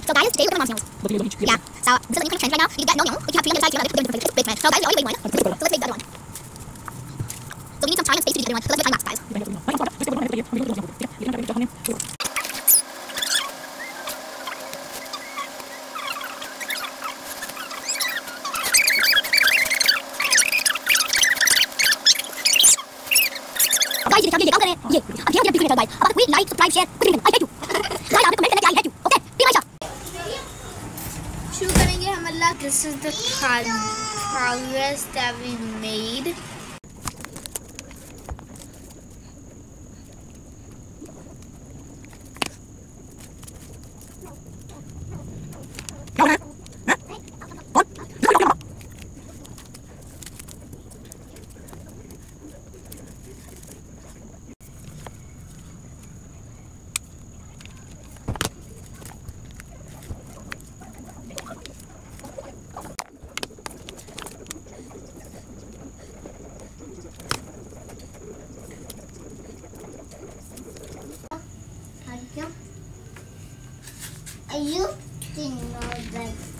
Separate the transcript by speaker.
Speaker 1: So guys, today we're gonna Mom Snails. Yeah. So this is a new kind of trend right now. You can get no meal, but you have to inside together with different big man. So guys, we already made one. So let's make the other one. So we need some time and space to do the other one. So let's make time lapse, guys. Guys, ये देखिए क्या कर रहे हैं ये अब यहाँ बिल्कुल नहीं भाई अब कोई लाइक सब्सक्राइब शेयर कुछ नहीं आई हेट यू गाइस आप कमेंट करना I hate you okay be my shot
Speaker 2: शुरू करेंगे हम अल्लाह this is the progress that we made I used to know that